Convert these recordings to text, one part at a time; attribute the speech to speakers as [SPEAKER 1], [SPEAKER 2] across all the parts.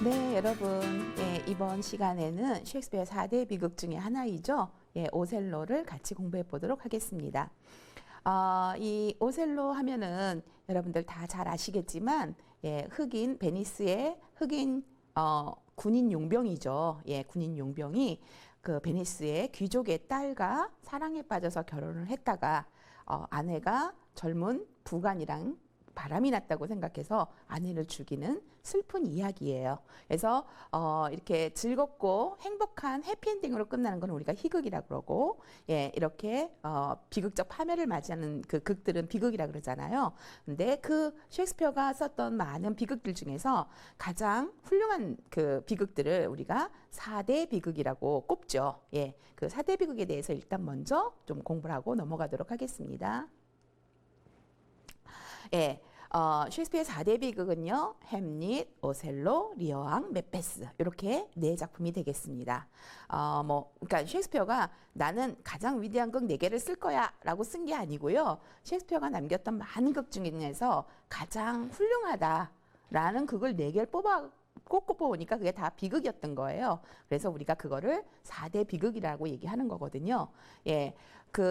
[SPEAKER 1] 네, 여러분. 예, 이번 시간에는 셰익스피어 4대 비극 중에 하나이죠. 예, 오셀로를 같이 공부해 보도록 하겠습니다. 이 오셀로 하면은 여러분들 다 잘 아시겠지만, 예, 베니스의 흑인, 군인 용병이죠. 예, 군인 용병이 그 베니스의 귀족의 딸과 사랑에 빠져서 결혼을 했다가, 아내가 젊은 부관이랑 바람이 났다고 생각해서 아내를 죽이는 슬픈 이야기예요. 그래서 이렇게 즐겁고 행복한 해피엔딩으로 끝나는 건 우리가 희극이라고 그러고, 예, 이렇게 비극적 파멸을 맞이하는 그 극들은 비극이라 그러잖아요. 근데 그 셰익스피어가 썼던 많은 비극들 중에서 가장 훌륭한 그 비극들을 우리가 4대 비극이라고 꼽죠. 예, 그 4대 비극에 대해서 일단 먼저 좀 공부를 하고 넘어가도록 하겠습니다. 예, 셰익스피어의 4대 비극은요, 햄릿, 오셀로, 리어왕, 맥베스 이렇게 네 작품이 되겠습니다. 그러니까 셰익스피어가 나는 가장 위대한 극 4개를 쓸 거야라고 쓴 게 아니고요. 셰익스피어가 남겼던 많은 극 중에서 가장 훌륭하다라는 극을 4개를 꼭 뽑아보니까 그게 다 비극이었던 거예요. 그래서 우리가 그거를 4대 비극이라고 얘기하는 거거든요. 예,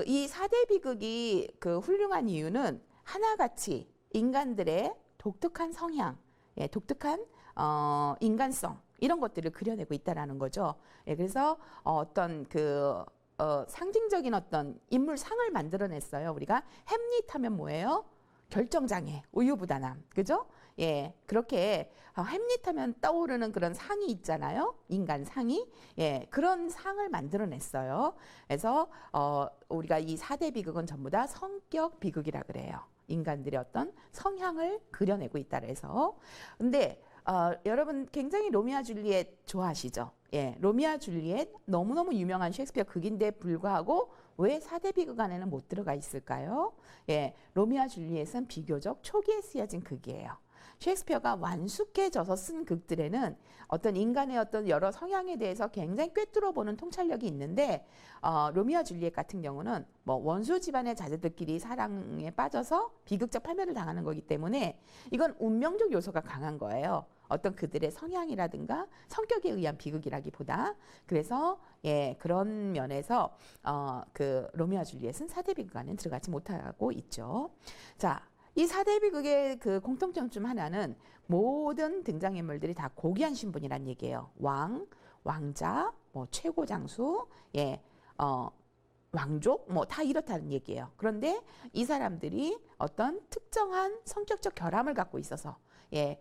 [SPEAKER 1] 이 4대 비극이 그 훌륭한 이유는 하나같이 인간들의 독특한 성향, 예, 독특한 인간성 이런 것들을 그려내고 있다라는 거죠. 예, 그래서 어떤 상징적인 어떤 인물상을 만들어냈어요. 우리가 햄릿 하면 뭐예요? 결정장애, 우유부단함, 그죠? 예, 그렇게 햄릿 하면 떠오르는 그런 상이 있잖아요. 인간 상이. 예, 그런 상을 만들어냈어요. 그래서 우리가 이 4대 비극은 전부 다 성격 비극이라 그래요. 인간들의 어떤 성향을 그려내고 있다 그래서. 근데 여러분 굉장히 로미오와 줄리엣 좋아하시죠? 예, 로미오와 줄리엣 너무너무 유명한 셰익스피어 극인데 불구하고 왜 4대 비극 안에는 못 들어가 있을까요? 예, 로미오와 줄리엣은 비교적 초기에 쓰여진 극이에요. 셰익스피어가 완숙해져서 쓴 극들에는 어떤 인간의 어떤 여러 성향에 대해서 굉장히 꿰뚫어보는 통찰력이 있는데, 로미오와 줄리엣 같은 경우는 뭐 원수 집안의 자제들끼리 사랑에 빠져서 비극적 파멸을 당하는 거기 때문에 이건 운명적 요소가 강한 거예요. 어떤 그들의 성향이라든가 성격에 의한 비극이라기보다. 그래서 예, 그런 면에서 그 로미오와 줄리엣은 4대 비극 안에 들어가지 못하고 있죠. 자, 이 4대 비극의 그 공통점 중 하나는 모든 등장인물들이 다 고귀한 신분이란 얘기예요. 왕, 왕자, 뭐 최고 장수, 예, 왕족, 뭐 다 이렇다는 얘기예요. 그런데 이 사람들이 어떤 특정한 성격적 결함을 갖고 있어서, 예,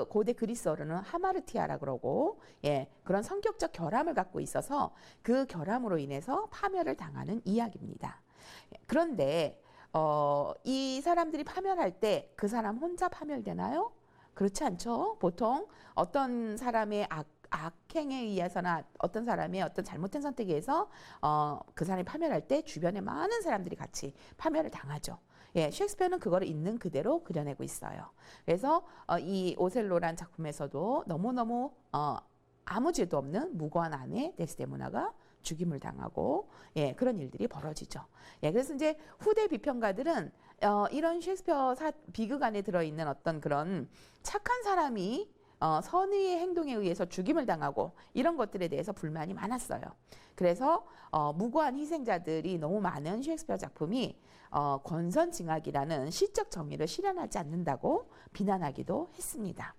[SPEAKER 1] 고대 그리스어로는 하마르티아라 그러고, 예, 그런 성격적 결함을 갖고 있어서 그 결함으로 인해서 파멸을 당하는 이야기입니다. 그런데 이 사람들이 파멸할 때 그 사람 혼자 파멸되나요? 그렇지 않죠. 보통 어떤 사람의 악행에 의해서나 어떤 사람의 어떤 잘못된 선택에 의해서 그 사람이 파멸할 때 주변에 많은 사람들이 같이 파멸을 당하죠. 예, 셰익스피어는 그거를 있는 그대로 그려내고 있어요. 그래서 이 오셀로란 작품에서도 너무너무 아무 죄도 없는 무고한 아내 데스데모나가 죽임을 당하고, 예, 그런 일들이 벌어지죠. 예, 그래서 이제 후대 비평가들은 이런 셰익스피어 비극 안에 들어있는 어떤 그런 착한 사람이 선의의 행동에 의해서 죽임을 당하고 이런 것들에 대해서 불만이 많았어요. 그래서 무고한 희생자들이 너무 많은 셰익스피어 작품이 권선징악이라는 시적 정의를 실현하지 않는다고 비난하기도 했습니다.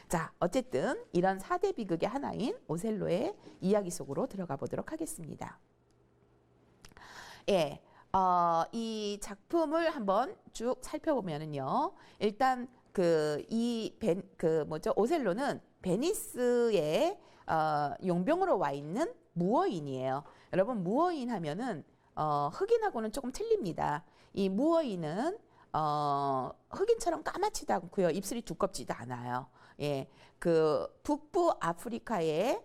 [SPEAKER 1] 자, 어쨌든 이런 4대 비극의 하나인 오셀로의 이야기 속으로 들어가 보도록 하겠습니다. 예, 이 작품을 한번 쭉 살펴보면은요, 일단 오셀로는 베니스의 용병으로 와 있는 무어인이에요. 여러분, 무어인 하면은 흑인하고는 조금 틀립니다. 이 무어인은 흑인처럼 까맣지도 않고요. 입술이 두껍지도 않아요. 예, 그 북부 아프리카의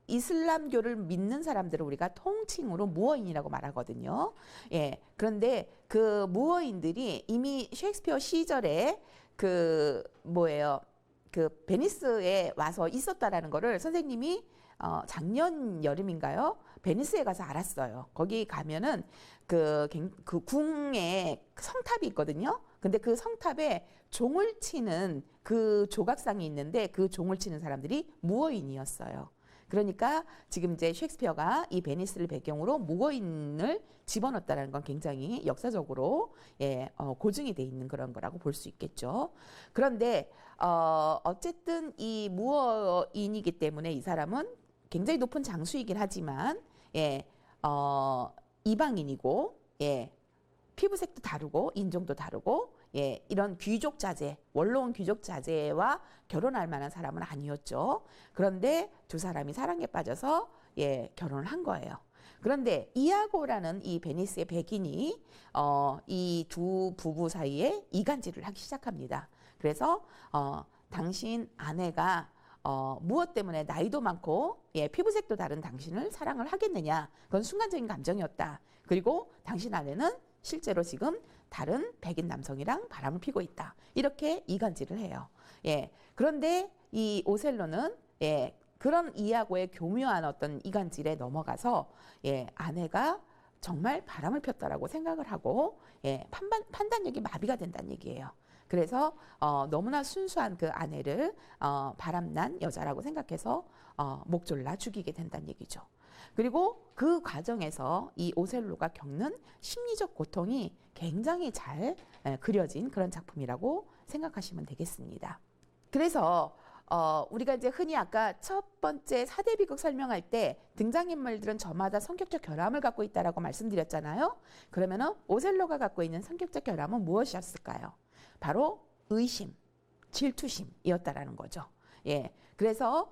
[SPEAKER 1] 이슬람교를 믿는 사람들을 우리가 통칭으로 무어인이라고 말하거든요. 예, 그런데 그 무어인들이 이미 셰익스피어 시절에 그 베니스에 와서 있었다라는 거를 선생님이 작년 여름인가요? 베니스에 가서 알았어요. 거기 가면은 그 궁에 성탑이 있거든요. 근데 그 성탑에 종을 치는 그 조각상이 있는데 그 종을 치는 사람들이 무어인이었어요. 그러니까 지금 이제 셰익스피어가 이 베니스를 배경으로 무어인을 집어넣었다는 건 굉장히 역사적으로 고증이 돼 있는 그런 거라고 볼 수 있겠죠. 그런데 어쨌든 이 무어인이기 때문에 이 사람은 굉장히 높은 장수이긴 하지만 이방인이고 피부색도 다르고 인종도 다르고 이런 귀족 자제, 원로원 귀족 자제와 결혼할 만한 사람은 아니었죠. 그런데 두 사람이 사랑에 빠져서 결혼을 한 거예요. 그런데 이아고라는 이 베니스의 백인이 이 두 부부 사이에 이간질을 하기 시작합니다. 그래서 당신 아내가 무엇 때문에 나이도 많고 피부색도 다른 당신을 사랑을 하겠느냐. 그건 순간적인 감정이었다. 그리고 당신 아내는 실제로 지금 다른 백인 남성이랑 바람을 피고 있다. 이렇게 이간질을 해요. 그런데 이 오셀로는 그런 이하고의 교묘한 어떤 이간질에 넘어가서 아내가 정말 바람을 폈다라고 생각을 하고 판단력이 마비가 된다는 얘기예요. 그래서 너무나 순수한 그 아내를 바람난 여자라고 생각해서 목졸라 죽이게 된다는 얘기죠. 그리고 그 과정에서 이 오셀로가 겪는 심리적 고통이 굉장히 잘 그려진 그런 작품이라고 생각하시면 되겠습니다. 그래서 우리가 이제 흔히 아까 첫 번째 4대 비극 설명할 때 등장인물들은 저마다 성격적 결함을 갖고 있다라고 말씀드렸잖아요. 그러면은 오셀로가 갖고 있는 성격적 결함은 무엇이었을까요? 바로 의심, 질투심이었다라는 거죠. 그래서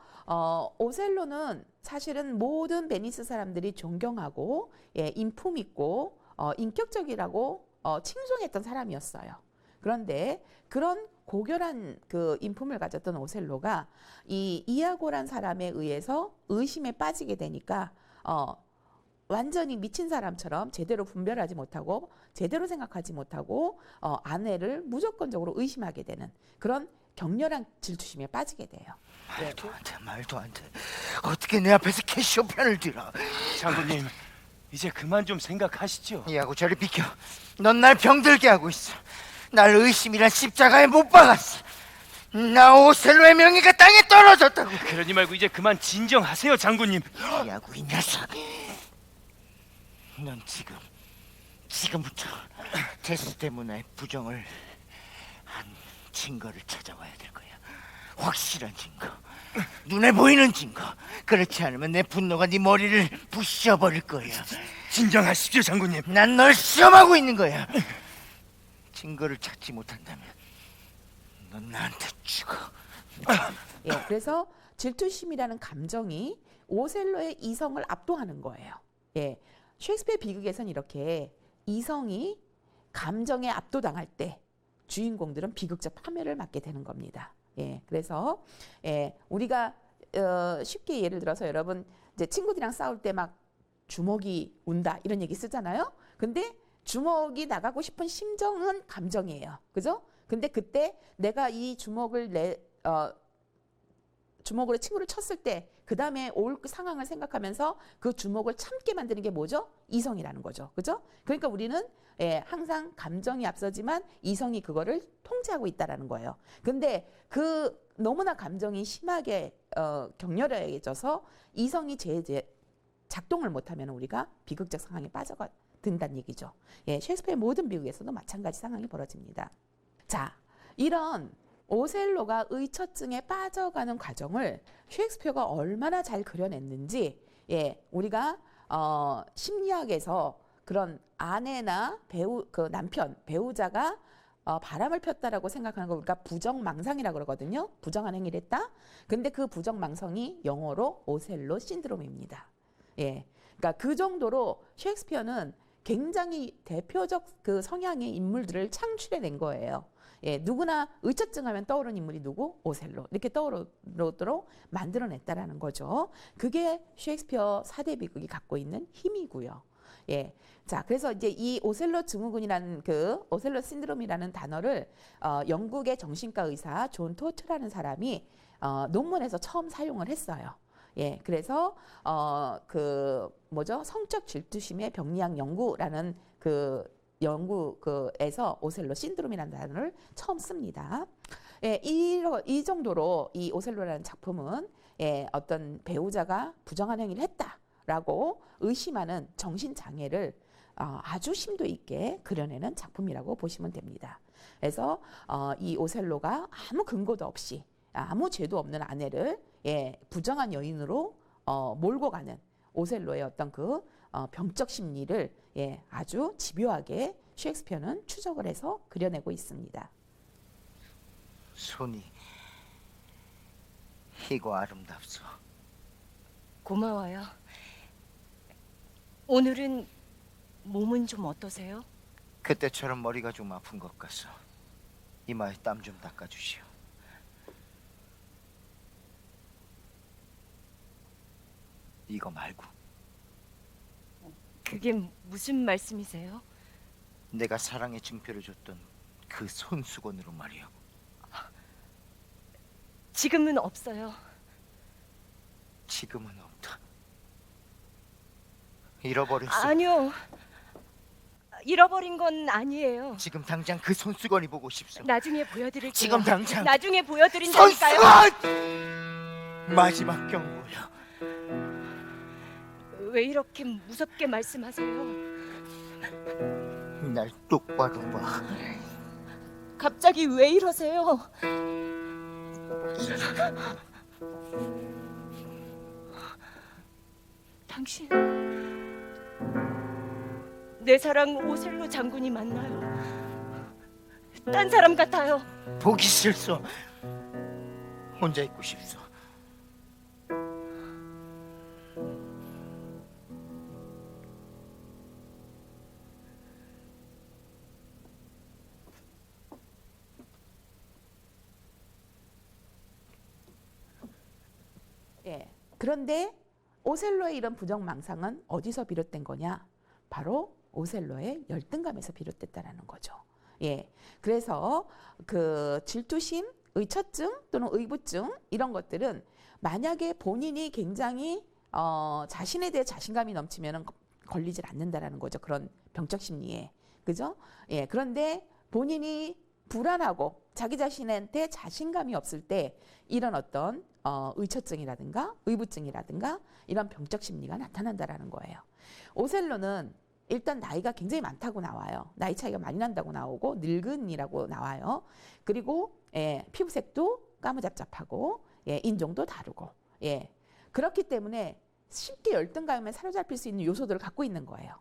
[SPEAKER 1] 오셀로는 사실은 모든 베니스 사람들이 존경하고 인품 있고 인격적이라고 칭송했던 사람이었어요. 그런데 그런 고결한 그 인품을 가졌던 오셀로가 이 이아고란 사람에 의해서 의심에 빠지게 되니까 완전히 미친 사람처럼 제대로 분별하지 못하고 제대로 생각하지 못하고 아내를 무조건적으로 의심하게 되는 그런 격렬한 질투심에 빠지게 돼요.
[SPEAKER 2] 말도 안 돼. 어떻게 내 앞에서 캐시오 편을 들어?
[SPEAKER 3] 장군님, 이제 그만 좀 생각하시죠.
[SPEAKER 2] 이하고 저리 비켜. 넌 날 병들게 하고 있어. 날 의심이란 십자가에 못 박았어. 나 오셀로의 명예가 땅에 떨어졌다고.
[SPEAKER 3] 그러지 말고 이제 그만 진정하세요, 장군님.
[SPEAKER 2] 이하고 이 녀석. 넌 지금부터 데스데모나의 부정을 한 증거를 찾아와야 될 거야. 확실한 증거, 눈에 보이는 증거. 그렇지 않으면 내 분노가 네 머리를 부셔버릴 거야.
[SPEAKER 3] 진정하십시오, 장군님.
[SPEAKER 2] 난 널 시험하고 있는 거야. 증거를 찾지 못한다면 넌 나한테 죽어.
[SPEAKER 1] 그래서 질투심이라는 감정이 오셀로의 이성을 압도하는 거예요. 셰익스피어 비극에서는 이렇게 이성이 감정에 압도당할 때 주인공들은 비극적 파멸을 맞게 되는 겁니다. 그래서 우리가 쉽게 예를 들어서 여러분 이제 친구들이랑 싸울 때 막 주먹이 운다 이런 얘기 쓰잖아요. 근데 주먹이 나가고 싶은 심정은 감정이에요. 그죠? 근데 그때 내가 이 주먹으로 친구를 쳤을 때 그 다음에 올 상황을 생각하면서 그 주먹을 참게 만드는 게 뭐죠? 이성이라는 거죠. 그죠? 그러니까 우리는 항상 감정이 앞서지만 이성이 그거를 통제하고 있다라는 거예요. 근데 그 너무나 감정이 심하게 격렬해져서 이성이 작동을 못하면 우리가 비극적 상황에 빠져가 든다는 얘기죠. 셰익스피어의 모든 비극에서도 마찬가지 상황이 벌어집니다. 자, 이런 오셀로가 의처증에 빠져가는 과정을 셰익스피어가 얼마나 잘 그려냈는지 우리가 심리학에서 그런 아내나 남편, 배우자가 바람을 폈다라고 생각하는 걸 우리가 부정망상이라고 그러거든요. 부정한 행위를 했다. 근데 그 부정망상이 영어로 오셀로 신드롬입니다. 그러니까 그 정도로 셰익스피어는 굉장히 대표적 그 성향의 인물들을 창출해낸 거예요. 누구나 의처증 하면 떠오르는 인물이 누구? 오셀로. 이렇게 떠오르도록 만들어냈다라는 거죠. 그게 셰익스피어 4대 비극이 갖고 있는 힘이고요. 자, 그래서 이제 이 오셀로 증후군이라는 오셀로 신드롬이라는 단어를 영국의 정신과 의사 존 토트라는 사람이 논문에서 처음 사용을 했어요. 그래서 성적 질투심의 병리학 연구라는 그 연구에서 오셀로 신드롬이라는 단어를 처음 씁니다. 예, 이 정도로 이 오셀로라는 작품은 예, 어떤 배우자가 부정한 행위를 했다라고 의심하는 정신장애를 아주 심도 있게 그려내는 작품이라고 보시면 됩니다. 그래서 이 오셀로가 아무 근거도 없이 아무 죄도 없는 아내를 예, 부정한 여인으로 몰고 가는 오셀로의 어떤 그 병적 심리를 예, 아주 집요하게 셰익스피어는 추적을 해서 그려내고 있습니다.
[SPEAKER 2] 손이 희고 아름답소.
[SPEAKER 4] 고마워요. 오늘은 몸은 좀 어떠세요?
[SPEAKER 2] 그때처럼 머리가 좀 아픈 것 같소. 이마에 땀 좀 닦아주시오. 이거 말고
[SPEAKER 4] 그게 무슨 말씀이세요?
[SPEAKER 2] 내가 사랑의 증표를 줬던 그 손수건으로 말이오.
[SPEAKER 4] 지금은 없어요.
[SPEAKER 2] 지금은 없다. 잃어버렸어.
[SPEAKER 4] 아니요. 잃어버린 건 아니에요.
[SPEAKER 2] 지금 당장 그 손수건이 보고 싶소.
[SPEAKER 4] 나중에 보여드릴게요.
[SPEAKER 2] 지금 당장
[SPEAKER 4] 나중에 보여드린다니까요.
[SPEAKER 2] 손수건! 마지막 경고요.
[SPEAKER 4] 왜 이렇게 무섭게 말씀하세요?
[SPEAKER 2] 날 똑바로 봐.
[SPEAKER 4] 갑자기 왜 이러세요? 당신 내 사랑 오셀로 장군이 맞나요? 딴 사람 같아요.
[SPEAKER 2] 보기 싫소. 혼자 있고 싶소.
[SPEAKER 1] 예. 그런데 오셀로의 이런 부정망상은 어디서 비롯된 거냐? 바로 오셀로의 열등감에서 비롯됐다라는 거죠. 예. 그래서 그 질투심, 의처증 또는 의부증 이런 것들은 만약에 본인이 굉장히 자신에 대해 자신감이 넘치면은 걸리질 않는다라는 거죠. 그런 병적 심리에. 그죠? 예. 그런데 본인이 불안하고 자기 자신한테 자신감이 없을 때 이런 어떤 의처증이라든가 의부증이라든가 이런 병적 심리가 나타난다라는 거예요. 오셀로는 일단 나이가 굉장히 많다고 나와요. 나이 차이가 많이 난다고 나오고 늙은이라고 나와요. 그리고 예, 피부색도 까무잡잡하고 예, 인종도 다르고 예, 그렇기 때문에 쉽게 열등감에 사로잡힐 수 있는 요소들을 갖고 있는 거예요.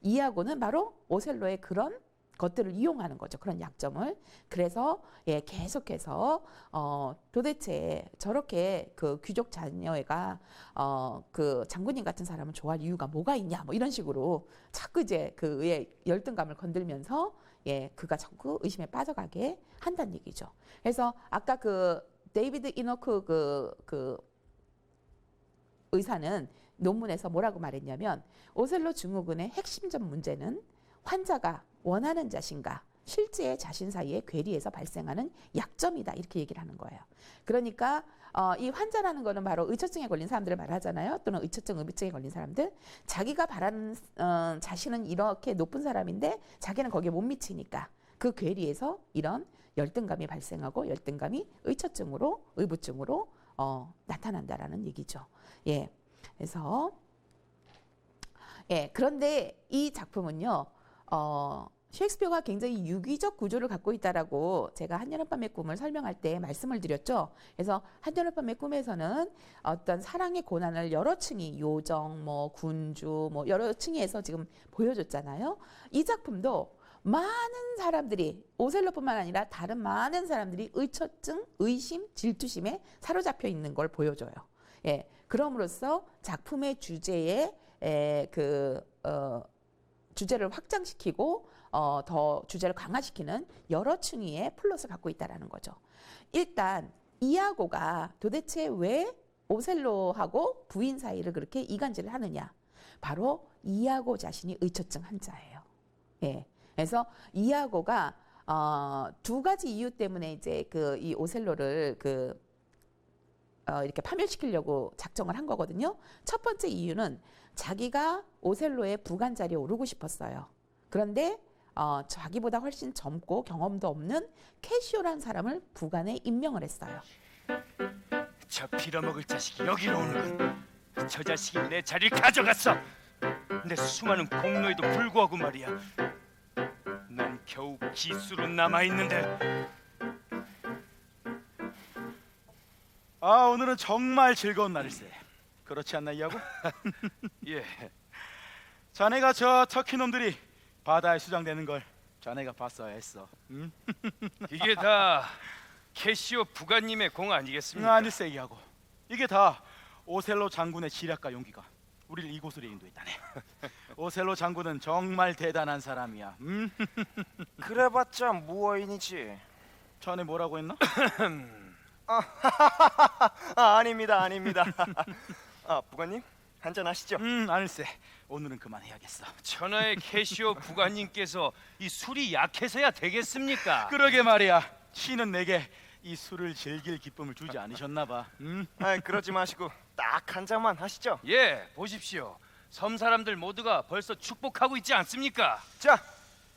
[SPEAKER 1] 이하고는 바로 오셀로의 그런 것들을 이용하는 거죠. 그런 약점을. 그래서 예, 계속해서 도대체 저렇게 그 귀족 자녀애가 그 장군님 같은 사람을 좋아할 이유가 뭐가 있냐 뭐 이런 식으로 자꾸 이제 그의 열등감을 건들면서 예, 그가 자꾸 의심에 빠져가게 한다는 얘기죠. 그래서 아까 그 데이비드 이노크 그 의사는 논문에서 뭐라고 말했냐면 오셀로 증후군의 핵심적 문제는 환자가 원하는 자신과 실제의 자신 사이의 괴리에서 발생하는 약점이다 이렇게 얘기를 하는 거예요. 그러니까 이 환자라는 거는 바로 의처증에 걸린 사람들을 말하잖아요. 또는 의처증, 의부증에 걸린 사람들. 자기가 바라는 자신은 이렇게 높은 사람인데 자기는 거기에 못 미치니까 그 괴리에서 이런 열등감이 발생하고 열등감이 의처증으로 의부증으로 나타난다라는 얘기죠. 예, 그래서 예, 그런데 이 작품은요. 셰익스피어가 굉장히 유기적 구조를 갖고 있다라고 제가 한여름밤의 꿈을 설명할 때 말씀을 드렸죠. 그래서 한여름밤의 꿈에서는 어떤 사랑의 고난을 여러 층이 요정, 뭐 군주, 뭐 여러 층이 해서 지금 보여줬잖아요. 이 작품도 많은 사람들이 오셀로뿐만 아니라 다른 많은 사람들이 의처증, 의심, 질투심에 사로잡혀 있는 걸 보여줘요. 예, 그럼으로써 작품의 주제에 주제를 확장시키고 더 주제를 강화시키는 여러 층위의 플롯을 갖고 있다라는 거죠. 일단 이아고가 도대체 왜 오셀로하고 부인 사이를 그렇게 이간질을 하느냐? 바로 이아고 자신이 의처증 환자예요. 예. 그래서 이아고가 두 가지 이유 때문에 이제 이 오셀로를 이렇게 파멸시키려고 작정을 한 거거든요. 첫 번째 이유는 자기가 오셀로의 부관 자리에 오르고 싶었어요. 그런데 자기보다 훨씬 젊고 경험도 없는 캐시오라는 사람을 부관에 임명을 했어요.
[SPEAKER 3] 저 빌어먹을 자식이 여기로 오는군. 저 자식이 내 자리를 가져갔어. 내 수많은 공로에도 불구하고 말이야. 난 겨우 기수로 남아있는데.
[SPEAKER 5] 아, 오늘은 정말 즐거운 날일세. 그렇지 않나, 이하고?
[SPEAKER 3] 예,
[SPEAKER 5] 자네가 저 터키 놈들이 바다에 수장되는 걸 자네가 봤어야 했어. 응?
[SPEAKER 3] 이게 다 캐시오 부관님의 공 아니겠습니까?
[SPEAKER 5] 아닐세, 이하고. 이게 다 오셀로 장군의 지략과 용기가 우리를 이곳으로 인도했다네. 오셀로 장군은 정말 대단한 사람이야.
[SPEAKER 6] 그래봤자 무어인이지.
[SPEAKER 5] 자네 뭐라고 했나?
[SPEAKER 6] 아닙니다. 부관님 한잔 하시죠.
[SPEAKER 5] 아닐세. 오늘은 그만해야겠어.
[SPEAKER 3] 천하의 캐시오 부관님께서 이 술이 약해서야 되겠습니까?
[SPEAKER 5] 그러게 말이야. 신은 내게 이 술을 즐길 기쁨을 주지 않으셨나 봐.
[SPEAKER 6] 그러지 마시고 딱 한 잔만 하시죠.
[SPEAKER 3] 예, 보십시오. 섬 사람들 모두가 벌써 축복하고 있지 않습니까?
[SPEAKER 6] 자,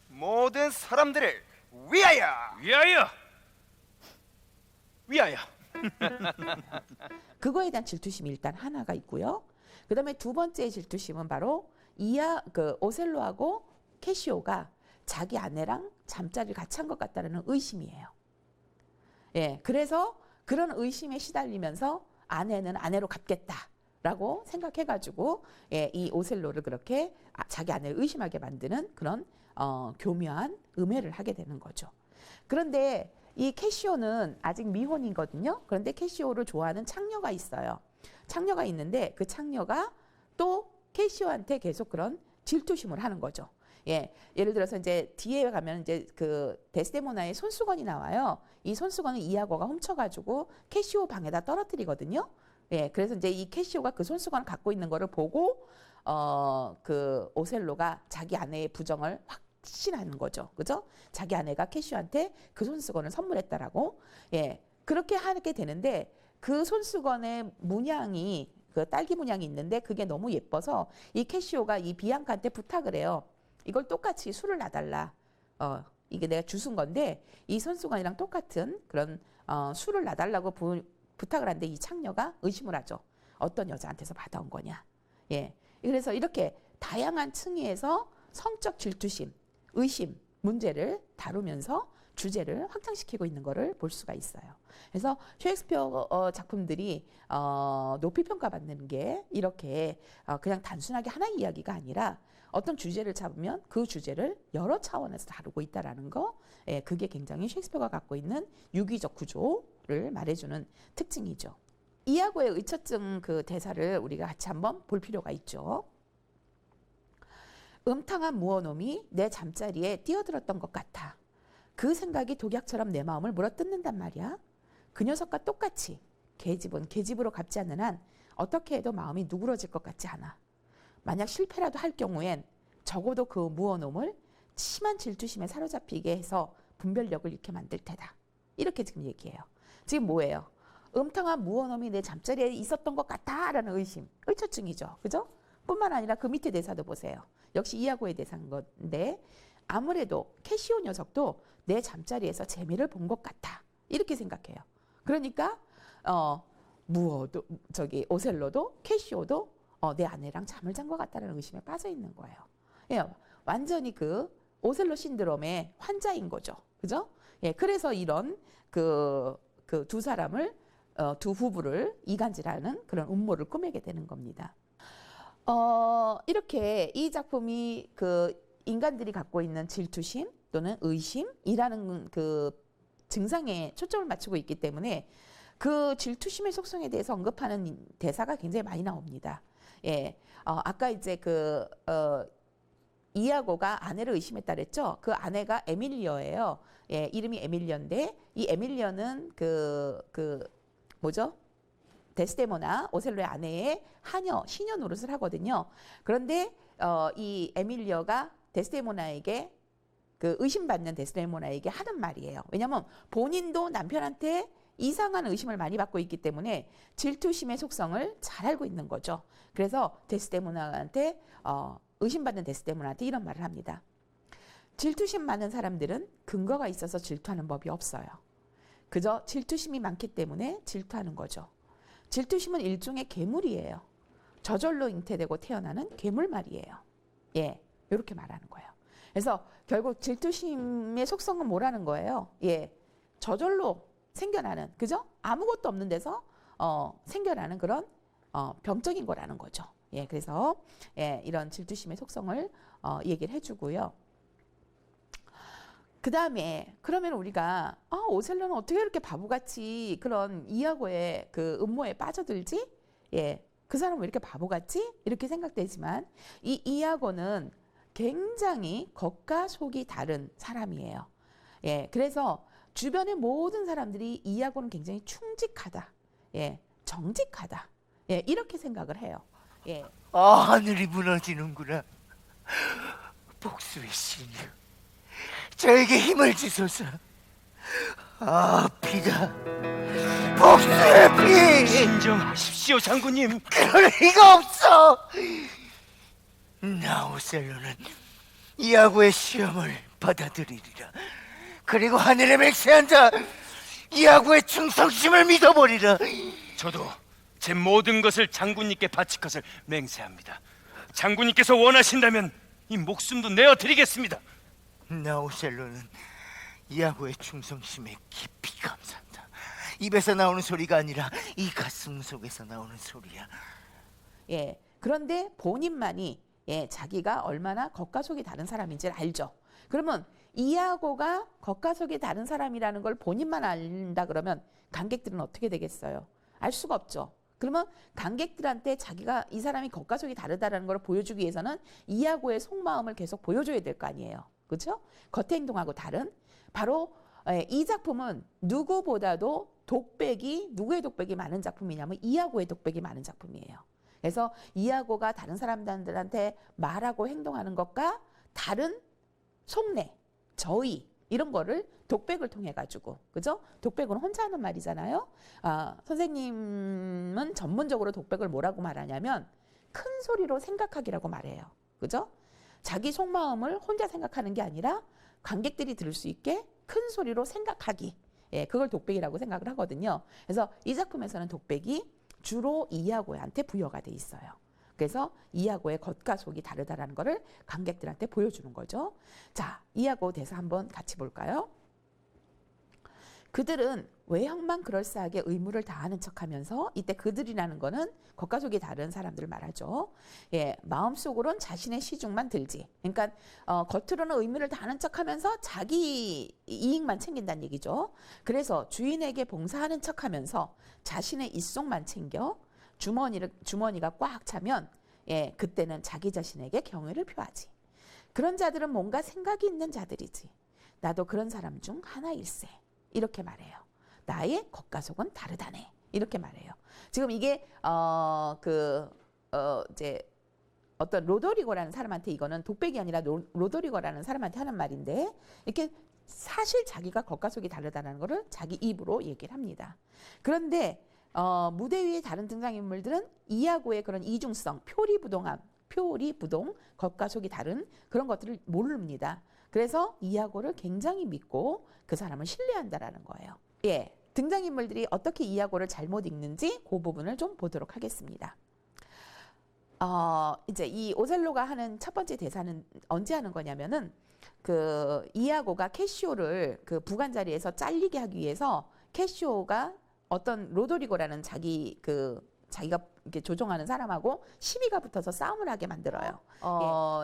[SPEAKER 6] 모든 사람들을 위하여.
[SPEAKER 3] 위하여!
[SPEAKER 5] 위하여.
[SPEAKER 1] 그거에 대한 질투심이 일단 하나가 있고요. 그다음에 두 번째 질투심은 바로 오셀로하고 캐시오가 자기 아내랑 잠자리를 같이 한 것 같다는 의심이에요. 예, 그래서 그런 의심에 시달리면서 아내는 아내로 갚겠다라고 생각해가지고 이 오셀로를 그렇게 자기 아내를 의심하게 만드는 그런 교묘한 음해를 하게 되는 거죠. 그런데 이 캐시오는 아직 미혼이거든요. 그런데 캐시오를 좋아하는 창녀가 있어요. 창녀가 있는데 그 창녀가 또 캐시오한테 계속 그런 질투심을 하는 거죠. 예, 예를 들어서 이제 뒤에 가면 이제 그 데스데모나의 손수건이 나와요. 이 손수건을 이아고가 훔쳐가지고 캐시오 방에다 떨어뜨리거든요. 예, 그래서 이제 이 캐시오가 그 손수건을 갖고 있는 거를 보고 그 오셀로가 자기 아내의 부정을 확신하는 거죠. 그죠? 자기 아내가 캐시오한테 그 손수건을 선물했다라고. 예, 그렇게 하게 되는데 그 손수건의 문양이 그 딸기 문양이 있는데 그게 너무 예뻐서 이 캐시오가 이 비앙카한테 부탁을 해요. 이걸 똑같이 술을 놔달라. 이게 내가 주순 건데 이 손수건이랑 똑같은 그런 술을 놔달라고 부탁을 하는데 이 창녀가 의심을 하죠. 어떤 여자한테서 받아온 거냐. 예, 그래서 이렇게 다양한 층위에서 성적 질투심, 의심 문제를 다루면서 주제를 확장시키고 있는 것을 볼 수가 있어요. 그래서 셰익스피어 작품들이 높이 평가받는 게 이렇게 그냥 단순하게 하나의 이야기가 아니라 어떤 주제를 잡으면 그 주제를 여러 차원에서 다루고 있다라는 거, 그게 굉장히 셰익스피어가 갖고 있는 유기적 구조를 말해주는 특징이죠. 이아고의 의처증 그 대사를 우리가 같이 한번 볼 필요가 있죠. 음탕한 무어놈이 내 잠자리에 뛰어들었던 것 같아. 그 생각이 독약처럼 내 마음을 물어뜯는단 말이야. 그 녀석과 똑같이 계집은 계집으로 갚지 않는 한 어떻게 해도 마음이 누그러질 것 같지 않아. 만약 실패라도 할 경우엔 적어도 그 무어놈을 심한 질투심에 사로잡히게 해서 분별력을 잃게 만들 테다. 이렇게 지금 얘기해요. 지금 뭐예요? 음탕한 무어놈이 내 잠자리에 있었던 것 같다라는 의심, 의처증이죠. 그죠? 뿐만 아니라 그 밑에 대사도 보세요. 역시 이아고의 대사인 건데 아무래도 캐시오 녀석도 내 잠자리에서 재미를 본 것 같아. 이렇게 생각해요. 그러니까 무어도 오셀로도 캐시오도 내 아내랑 잠을 잔 것 같다는 의심에 빠져 있는 거예요. 예, 완전히 그 오셀로 신드롬의 환자인 거죠. 그죠? 예, 그래서 이런 그 두 사람을 두 부부를 이간질하는 그런 음모를 꾸미게 되는 겁니다. 이렇게 이 작품이 그 인간들이 갖고 있는 질투심 또는 의심이라는 그 증상에 초점을 맞추고 있기 때문에 그 질투심의 속성에 대해서 언급하는 대사가 굉장히 많이 나옵니다. 예, 아까 이제 이아고가 아내를 의심했다 그랬죠. 그 아내가 에밀리어예요. 예, 이름이 에밀리어인데 이 에밀리어는 뭐죠? 데스데모나 오셀로의 아내의 시녀 노릇을 하거든요. 그런데 이 에밀리어가 데스데모나에게 그 의심받는 데스데모나에게 하는 말이에요. 왜냐하면 본인도 남편한테 이상한 의심을 많이 받고 있기 때문에 질투심의 속성을 잘 알고 있는 거죠. 그래서 데스데모나한테 의심받는 데스데모나한테 이런 말을 합니다. 질투심 많은 사람들은 근거가 있어서 질투하는 법이 없어요. 그저 질투심이 많기 때문에 질투하는 거죠. 질투심은 일종의 괴물이에요. 저절로 잉태되고 태어나는 괴물 말이에요. 예, 이렇게 말하는 거예요. 그래서 결국 질투심의 속성은 뭐라는 거예요? 예, 저절로 생겨나는, 그죠? 아무것도 없는 데서 생겨나는 그런 병적인 거라는 거죠. 예, 그래서 예, 이런 질투심의 속성을 얘기를 해주고요. 그 다음에 그러면 우리가 오셀로는 어떻게 이렇게 바보같이 그런 이하고의 그 음모에 빠져들지? 예, 그 사람은 왜 이렇게 바보같지? 이렇게 생각되지만 이 이하고는 굉장히 겉과 속이 다른 사람이에요. 예, 그래서 주변의 모든 사람들이 이하고는 굉장히 충직하다, 예, 정직하다, 예, 이렇게 생각을 해요. 예.
[SPEAKER 2] 하늘이 무너지는구나. 복수의 신이여, 저에게 힘을 주소서. 피다, 복수의 피.
[SPEAKER 3] 진정하십시오, 장군님.
[SPEAKER 2] 그럴 리가 없어. 나 오셀로는 이하고의 시험을 받아들이리라. 그리고 하늘에 맹세한 자 이하고의 충성심을 믿어버리라.
[SPEAKER 3] 저도 제 모든 것을 장군님께 바칠 것을 맹세합니다. 장군님께서 원하신다면 이 목숨도 내어드리겠습니다.
[SPEAKER 2] 나 오셀로는 이하고의 충성심에 깊이 감사한다. 입에서 나오는 소리가 아니라 이 가슴 속에서 나오는 소리야.
[SPEAKER 1] 예, 그런데 본인만이 예, 자기가 얼마나 겉과 속이 다른 사람인지를 알죠. 그러면 이하고가 겉과 속이 다른 사람이라는 걸 본인만 안다 그러면 관객들은 어떻게 되겠어요? 알 수가 없죠. 그러면 관객들한테 자기가 이 사람이 겉과 속이 다르다는 걸 보여주기 위해서는 이하고의 속마음을 계속 보여줘야 될 거 아니에요. 그렇죠? 겉의 행동하고 다른. 바로 이 작품은 누구보다도 누구의 독백이 많은 작품이냐면 이하고의 독백이 많은 작품이에요. 그래서 이하고가 다른 사람들한테 말하고 행동하는 것과 다른 속내, 저의 이런 거를 독백을 통해 가지고, 그죠? 독백은 혼자 하는 말이잖아요. 선생님은 전문적으로 독백을 뭐라고 말하냐면 큰 소리로 생각하기라고 말해요. 그죠? 자기 속마음을 혼자 생각하는 게 아니라 관객들이 들을 수 있게 큰 소리로 생각하기. 예, 그걸 독백이라고 생각을 하거든요. 그래서 이 작품에서는 독백이 주로 이하고한테 부여가 돼 있어요. 그래서 이하고의 겉과 속이 다르다라는 거를 관객들한테 보여주는 거죠. 자, 이하고 대사 한번 같이 볼까요? 그들은 외형만 그럴싸하게 의무를 다하는 척하면서, 이때 그들이라는 거는 겉과 속이 다른 사람들을 말하죠. 예, 마음속으론 자신의 시중만 들지. 그러니까 겉으로는 의무를 다하는 척하면서 자기 이익만 챙긴다는 얘기죠. 그래서 주인에게 봉사하는 척하면서 자신의 입속만 챙겨 주머니가 꽉 차면 예, 그때는 자기 자신에게 경외를 표하지. 그런 자들은 뭔가 생각이 있는 자들이지. 나도 그런 사람 중 하나일세. 이렇게 말해요. 나의 겉과 속은 다르다네. 이렇게 말해요. 지금 이게 이제 어떤 로도리고라는 사람한테, 이거는 독백이 아니라 로도리고라는 사람한테 하는 말인데, 이렇게 사실 자기가 겉과 속이 다르다는 것을 자기 입으로 얘기를 합니다. 그런데 무대 위의 다른 등장인물들은 이하고의 그런 이중성, 표리부동, 겉과 속이 다른 그런 것들을 모릅니다. 그래서 이하고를 굉장히 믿고 그 사람을 신뢰한다라는 거예요. 예, 등장인물들이 어떻게 이하고를 잘못 읽는지 그 부분을 좀 보도록 하겠습니다. 이제 이 오셀로가 하는 첫 번째 대사는 언제 하는 거냐면은 그 이하고가 캐시오를 그 부관 자리에서 잘리게 하기 위해서 캐시오가 어떤 로도리고라는 자기가 이렇게 조종하는 사람하고 시비가 붙어서 싸움을 하게 만들어요.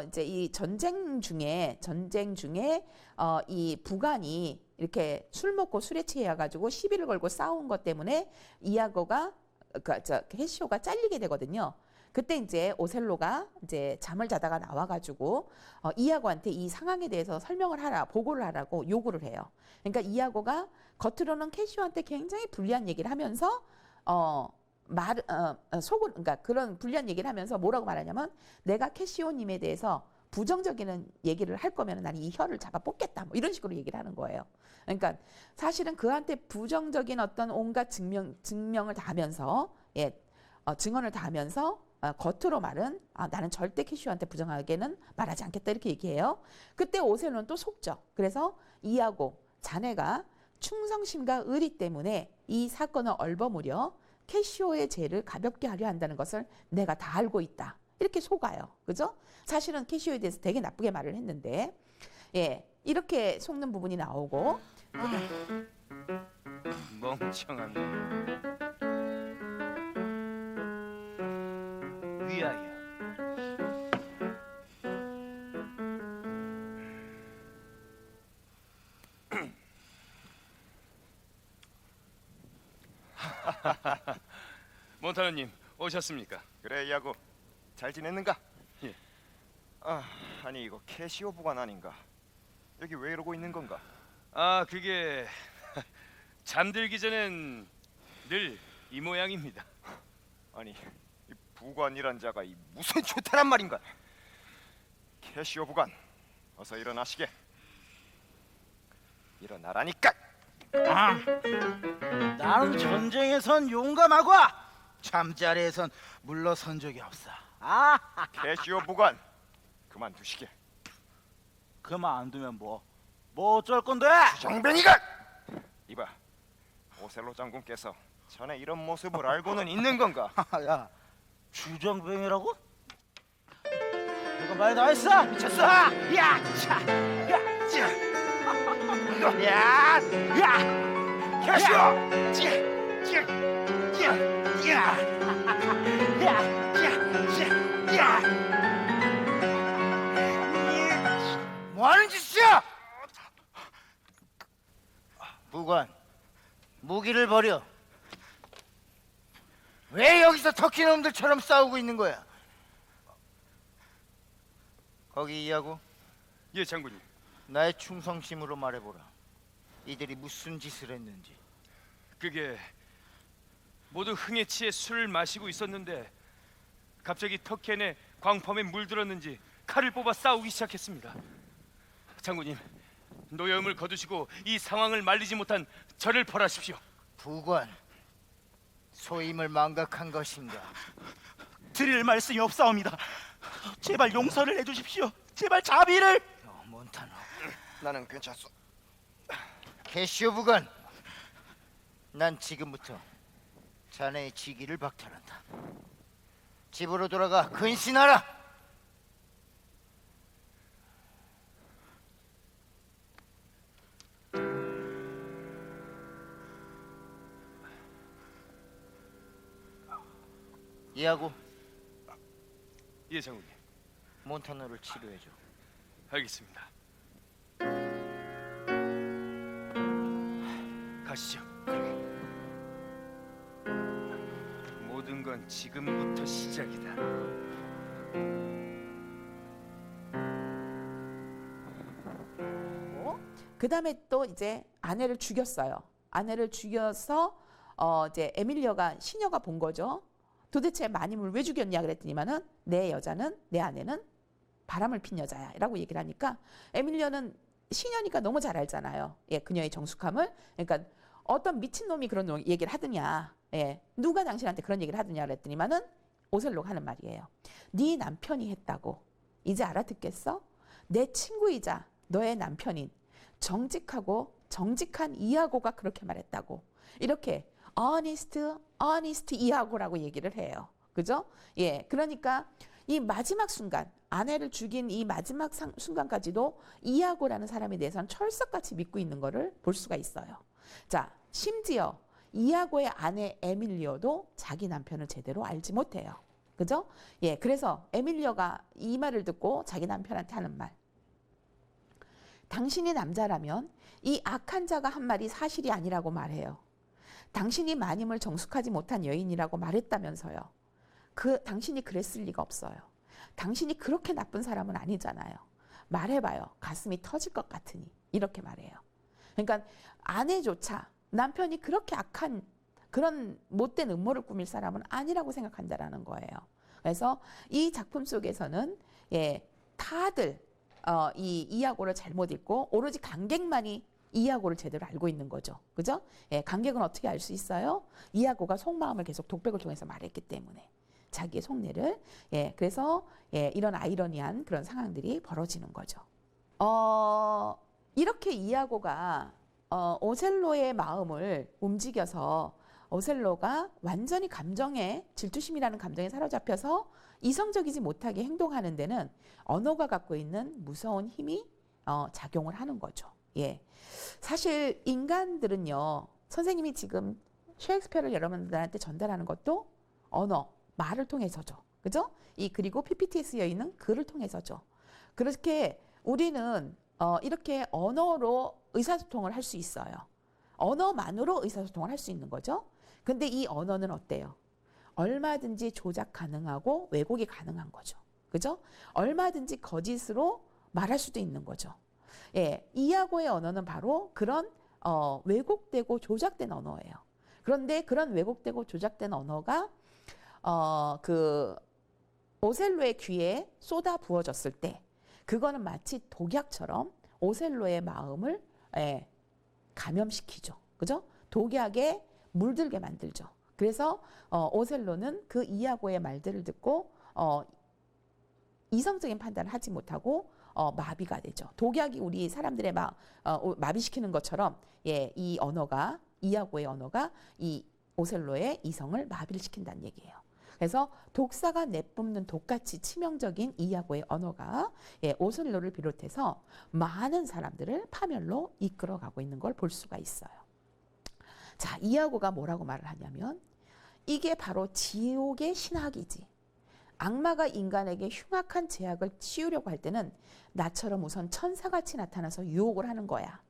[SPEAKER 1] 이제 이 전쟁 중에 이 부관이 이렇게 술 먹고 술에 취해가지고 시비를 걸고 싸운 것 때문에 이하고가 캐시오가 잘리게 되거든요. 그때 이제 오셀로가 이제 잠을 자다가 나와가지고 이하고한테 이 상황에 대해서 보고를 하라고 요구를 해요. 그러니까 이하고가 겉으로는 캐시오한테 굉장히 불리한 얘기를 하면서 그러니까 그런 불리한 얘기를 하면서 뭐라고 말하냐면, 내가 캐시오님에 대해서 부정적인 얘기를 할 거면 나는 이 혀를 잡아 뽑겠다, 뭐 이런 식으로 얘기를 하는 거예요. 그러니까 사실은 그한테 부정적인 어떤 온갖 증명을 다 하면서, 예, 증언을 다 하면서 겉으로 말은 나는 절대 캐시오한테 부정하게는 말하지 않겠다 이렇게 얘기해요. 그때 오셀로는 또 속죠. 그래서 이하고 자네가 충성심과 의리 때문에 이 사건을 얼버무려 캐시오의 죄를 가볍게 하려 한다는 것을 내가 다 알고 있다. 이렇게 속아요. 그죠? 사실은 캐시오에 대해서 되게 나쁘게 말을 했는데 예, 이렇게 속는 부분이 나오고
[SPEAKER 3] 멍청한 놈. 위하여. 몬타노님 오셨습니까?
[SPEAKER 6] 그래 이하고 잘 지냈는가?
[SPEAKER 3] 예.
[SPEAKER 6] 아니 이거 캐시오 부관 아닌가? 여기 왜 이러고 있는 건가?
[SPEAKER 3] 아 그게 잠들기 전엔 늘 이 모양입니다.
[SPEAKER 6] 아니 이 부관이란 자가 이 무슨 좋다란 말인가? 캐시오 부관 어서 일어나시게. 일어나라니까.
[SPEAKER 5] 나는 전쟁에선 용감하고 잠자리에선 물러선 적이 없어.
[SPEAKER 6] 캐시오 부관 그만두시게.
[SPEAKER 5] 그만 안 두면 뭐 어쩔 건데?
[SPEAKER 6] 정뱅이가! 이봐, 오셀로 장군께서 전에 이런 모습을 알고는 있는 건가?
[SPEAKER 5] 야, 주정뱅이라고? 이거 많이 나왔어? 미쳤어? 야, 차, 야, 차, 야, 야,
[SPEAKER 6] 캐시오!
[SPEAKER 2] 뭐 하는 짓이야? 부관, 무기를 버려. 왜 여기서 터키 놈들처럼 싸우고 있는 거야? 거기 이하고
[SPEAKER 3] 예 장군님.
[SPEAKER 2] 나의 충성심으로 말해보라. 이들이 무슨 짓을 했는지.
[SPEAKER 3] 그게 모두 흥에 취해 술을 마시고 있었는데 갑자기 터켄에 광범에 물들었는지 칼을 뽑아 싸우기 시작했습니다. 장군님, 노여움을 거두시고 이 상황을 말리지 못한 저를 벌하십시오.
[SPEAKER 2] 부관, 소임을 망각한 것인가?
[SPEAKER 5] 드릴 말씀이 없사옵니다. 제발 용서를 해주십시오. 제발 자비를.
[SPEAKER 2] 몬타노,
[SPEAKER 6] 나는 괜찮소.
[SPEAKER 2] 캐시오 부관, 난 지금부터 자네의 직위를 박탈한다. 집으로 돌아가 근신하라. 이하고
[SPEAKER 3] 예 장군님.
[SPEAKER 2] 몬타노를 치료해줘.
[SPEAKER 3] 알겠습니다. 가시죠. 모든 건 지금부터 시작이다.
[SPEAKER 1] 그 다음에 또 이제 아내를 죽였어요. 아내를 죽여서 이제 에밀리오가 시녀가 본 거죠. 도대체 마님을 왜 죽였냐 그랬더니만은 내 여자는 내 아내는 바람을 핀 여자야라고 얘기를 하니까 에밀리오는 시녀니까 너무 잘 알잖아요. 예, 그녀의 정숙함을. 그러니까 어떤 미친 놈이 그런 얘기를 하더냐. 예, 누가 당신한테 그런 얘기를 하더냐 그랬더니만은 오셀로가 하는 말이에요. 네 남편이 했다고. 이제 알아듣겠어? 내 친구이자 너의 남편인 정직하고 정직한 이하고가 그렇게 말했다고. 이렇게 honest 이하고라고 얘기를 해요. 그죠? 예, 그러니까 이 마지막 순간, 아내를 죽인 이 마지막 순간까지도 이하고라는 사람에 대해서는 철석같이 믿고 있는 거를 볼 수가 있어요. 자, 심지어 이하고의 아내 에밀리오도 자기 남편을 제대로 알지 못해요. 그죠? 예, 그래서 에밀리오가 이 말을 듣고 자기 남편한테 하는 말. 당신이 남자라면 이 악한 자가 한 말이 사실이 아니라고 말해요. 당신이 마님을 정숙하지 못한 여인이라고 말했다면서요. 당신이 그랬을 리가 없어요. 당신이 그렇게 나쁜 사람은 아니잖아요. 말해봐요. 가슴이 터질 것 같으니. 이렇게 말해요. 그러니까 아내조차 남편이 그렇게 악한 그런 못된 음모를 꾸밀 사람은 아니라고 생각한다라는 거예요. 그래서 이 작품 속에서는 예, 다들 이 이하고를 잘못 읽고 오로지 관객만이 이하고를 제대로 알고 있는 거죠. 그죠? 예, 관객은 어떻게 알 수 있어요? 이하고가 속마음을 계속 독백을 통해서 말했기 때문에. 자기의 속내를. 예, 그래서 예, 이런 아이러니한 그런 상황들이 벌어지는 거죠. 이렇게 이아고가 오셀로의 마음을 움직여서 오셀로가 완전히 감정에 질투심이라는 감정에 사로잡혀서 이성적이지 못하게 행동하는 데는 언어가 갖고 있는 무서운 힘이 작용을 하는 거죠. 예. 사실 인간들은요, 선생님이 지금 셰익스피어를 여러분들한테 전달하는 것도 언어, 말을 통해서죠. 그죠? 그리고 PPT에 쓰여 있는 글을 통해서죠. 그렇게 우리는 이렇게 언어로 의사소통을 할 수 있어요. 언어만으로 의사소통을 할 수 있는 거죠. 근데 이 언어는 어때요? 얼마든지 조작 가능하고 왜곡이 가능한 거죠. 그죠? 얼마든지 거짓으로 말할 수도 있는 거죠. 예, 이아고의 언어는 바로 그런 왜곡되고 조작된 언어예요. 그런데 그런 왜곡되고 조작된 언어가 그 오셀로의 귀에 쏟아 부어졌을 때 그거는 마치 독약처럼 오셀로의 마음을 감염시키죠. 그죠? 독약에 물들게 만들죠. 그래서 오셀로는 그 이아고의 말들을 듣고 이성적인 판단을 하지 못하고 마비가 되죠. 독약이 우리 사람들의 마비시키는 것처럼 예, 이 언어가 이아고의 언어가 이 오셀로의 이성을 마비를 시킨다는 얘기예요. 그래서 독사가 내뿜는 독같이 치명적인 이아고의 언어가 예, 오셀로를 비롯해서 많은 사람들을 파멸로 이끌어가고 있는 걸 볼 수가 있어요. 자, 이아고가 뭐라고 말을 하냐면 이게 바로 지옥의 신학이지. 악마가 인간에게 흉악한 제약을 씌우려고 할 때는 나처럼 우선 천사같이 나타나서 유혹을 하는 거야.